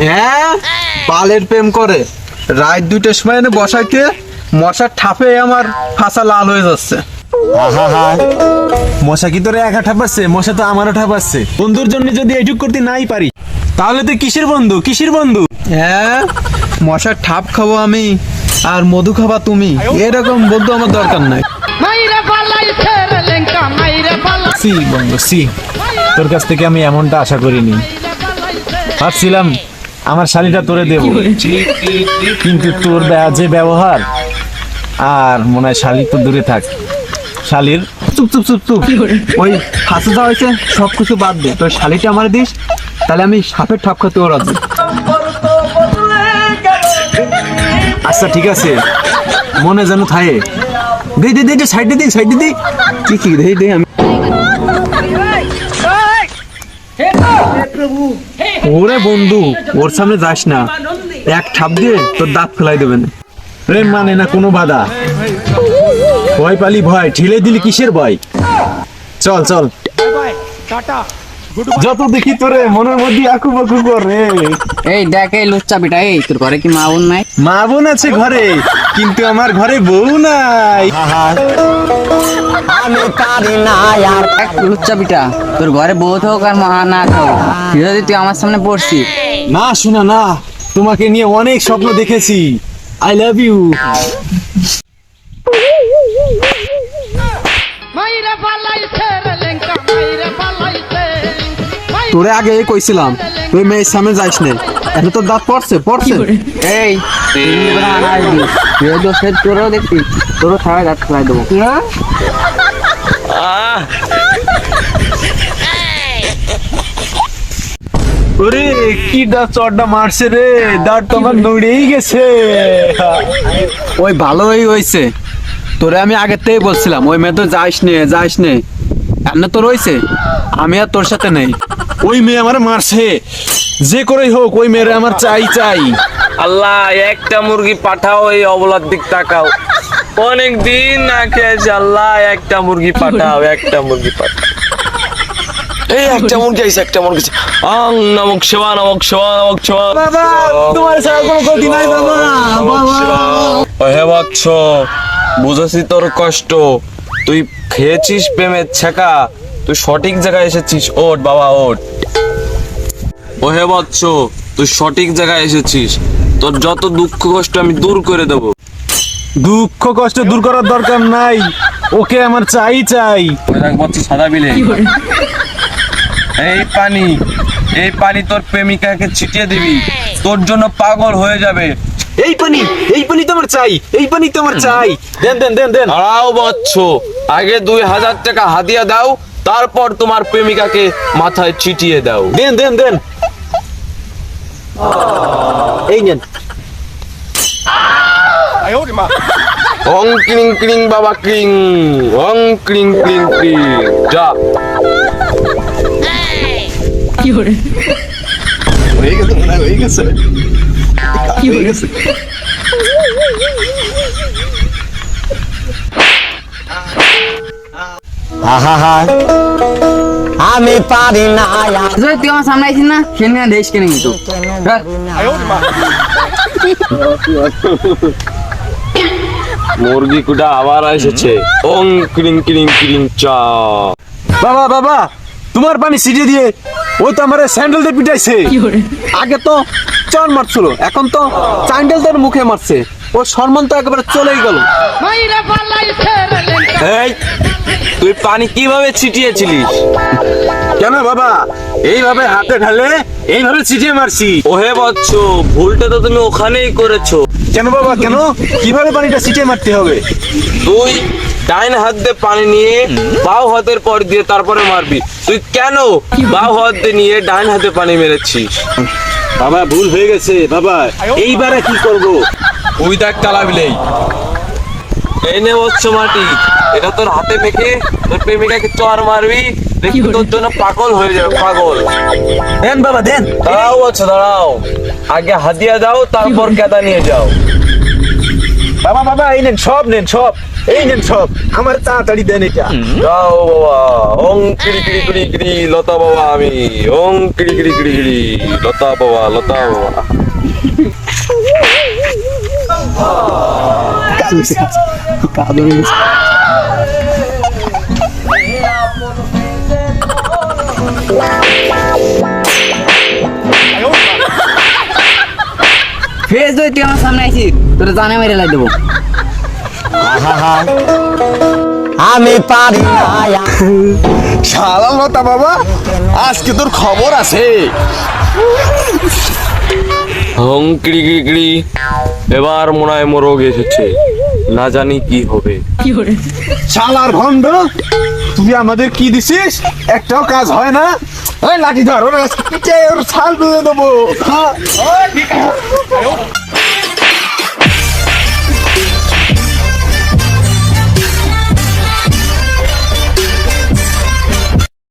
হ্যাঁ, বালের প্রেম করে। রাত 2টার সময় এনে বসাইতে মশার ঠাপে আমার ফাঁসা লাল হয়ে যাচ্ছে। মশা কি তোরে একা ঠাপাচ্ছে? মশা তো আমারও ঠাপাচ্ছে। বন্ধুর জন্য যদি এইটুক করতে নাই পারি, তাহলে তুই কিসের বন্ধু, কিসের বন্ধু? হ্যাঁ, মশার ঠাপ খাবো আমি আর মধু খাবা তুমি, এরকম বন্ধু আমার দরকার নাই। সি বন্ধু সি, তোর কাছ থেকে আমি এমনটা আশা করিনি। ভাবছিলাম আমার শালিটা তোরে দেব, কিন্তু তোর যে ব্যবহার, আর মনে হয় শালি তো দূরে থাক। শালির চুপ চুপ চুপ চুপ, ওই ফাঁসে যাওয়া হয়েছে সবকিছু বাদ দে, তোর শালিটা আমার দিস, তাহলে আমি সাপের ঠাপ খাতেও রাজি। আচ্ছা ঠিক আছে, মনে যেন থাকে। দে দে দে, সাইডে দে, সাইডে দে। কি দে দে আমি। ওরে বন্ধু, ওর সামনে যাস না, এক ঠাপ দিয়ে তোর দাঁত ফেলাই দেবে না। প্রেম মানে না কোনো বাধা, ভয় পালি ভয়, ঠেলে দিলি কিসের ভয়? চল চল, যত দেখি তোরে মনের মধ্যে আঁকু বাকু করে। এই দেখ, এই লুচ্চা বেটা, এই তোর ঘরে কি মা বোন নাই? মা বোন আছে ঘরে, কিন্তু আমার ঘরে বউ নাই। আমি পারি না আর এক লুচ্চা বেটা, তোর ঘরে বউ থাক আর মা না থাক, যদি তুই আমার সামনে পড়ছিস। না শোনা না, তোমাকে নিয়ে অনেক স্বপ্ন দেখেছি। I love you. তোরে আগে কইছিলাম তুই মেয়ের সামনে যাইস না, এখন তোর দাঁত পড়ছে পড়ছে। এই তোরও দেখবি, তোরও খাওয়াই দাঁত খাওয়াই দেবো। ওরে কি দাঁত চড়টা মারছে রে, দাঁত তো আমার নড়েই গেছে। ওই ভালোই হয়েছে, তোরে আমি আগের থেকেই বলছিলাম ওই মেয়ে তো যাইস নে যাইস নে, এমনি তোর হয়েছে, আমি আর তোর সাথে নেই। ওই মেয়ে আমার মারছে, যে করেই হোক ওই মেয়েরে আমার চাই চাই। আল্লাহ, একটা মুরগি পাঠাও, এই অবলার দিক তাকাও, অনেক দিন না খেয়েছে। আল্লাহ, একটা মুরগি পাঠাও, একটা মুরগি পাঠাও। এই একটা মুরগি আইছে, একটা মুরগি আইছে। আং নমক শিবা, নমক শিবা, নমক শিবা। বাবা তোমার ছাড়া কোনো গতি নাই বাবা। হে বৎস, বুঝেছি তোর কষ্ট, তুই খেয়েছিস প্রেমের ছেকা, তুই সঠিক জায়গায় এসেছিস। ওঠ বাবা ওঠ। ও হে বৎস, তুই সঠিক জায়গায় এসেছিস, তোর যত দুঃখ কষ্ট আমি দূর করে দেবো। দুঃখ কষ্ট দূর করার দরকার নাই, ওকে আমার চাই চাই। সাদা বিলে এই পানি, এই পানি তোর প্রেমিকাকে ছিটিয়ে দিবি, তোর জন্য পাগল হয়ে যাবে। এই পানি, এই পানি তো আমার চাই, এই পানি তো আমার চাই। দেন দেন দেন দেন। দাঁড়াও বৎস, আগে 2000 টাকা হাদিয়া দাও, তারপর তোমার প্রেমিকাকে মাথায় ছিটিয়ে দাও। দেন দেন দেন। এই নেন। অং ক্লিং ক্লিং বাবা ক্লিং, অং ক্লিং ক্লিং ক্লিং, যা। হয়ে গেছে মনে হয়, হয়ে গেছে, হয়ে গেছে। আমি পারি না। তুই আমার সামনে আইছিস না, সেখানে দেশ কেন কিন্তু মুরগি কুটা আবার এসেছে। ওং ক্লিং ক্লিং ক্লিং, চা। বাবা বাবা, তোমার পানি ছিটিয়ে দিয়ে ওই তো আমার স্যান্ডেল দিয়ে পিটাইছে। আগে তো চর মারছিল, এখন তো চান্ডেল তোর মুখে মারছে, ও সম্মান তো একেবারে চলেই গেল। এই তুই পানি কিভাবে ছিটিয়েছিলিস? কেন বাবা, এইভাবে হাতে ঢালে এইভাবে ছিটিয়ে মারছি। ওহে বৎস, ভুলটা তো তুমি ওখানেই করেছো। কেন বাবা কেন, কিভাবে পানিটা ছিটিয়ে মারতে হবে? তুই ডাইন হাত দিয়ে পানি নিয়ে বাও হাতের পর দিয়ে তারপরে মারবি। তুই কেন বাও হাত দিয়ে নিয়ে ডাইন হাতে পানি মেরেছিস? বাবা ভুল হয়ে গেছে বাবা, এইবারে কি করব? ওই দেখ তালা বিলেই। এই নে বৎস মাটি, এটা তোর হাতে মেখে তোর প্রেমিকাকে চর মারবি, দেখবি তোর জন্য পাগল হয়ে যাবে, পাগল। দেন বাবা দেন। দাঁড়াও বৎস দাঁড়াও, আগে হাদিয়া দাও, তারপর কেদা নিয়ে যাও। বাবা বাবা এই নেন, সব নেন সব। এই নেন সব, আমার তাড়াতাড়ি দেন এটা। যাও বাবা, ওং কিড়ি কিড়ি কিড়ি কিড়ি লতা বাবা আমি, ওং কিড়ি কিড়ি কিড়ি কিড়ি লতা বাবা, লতা বাবা। ফেস তুই আমার সামনে আইছিস, তোর জানে মেরে লাই দেবো। আমি পারি না শালা লতা বাবা, আজকে তোর খবর আছে। ওং কিড়ি কিড়ি কিড়ি, এবার মনে হয় মোরগ এসেছে, না জানি কি হবে। শালার ভণ্ড, তুই আমাদের কি দিছিস? একটাও কাজ হয় না। ওই লাঠি ধর, ওর আজকে পিঠে ওর ছাল তুলে দেবো।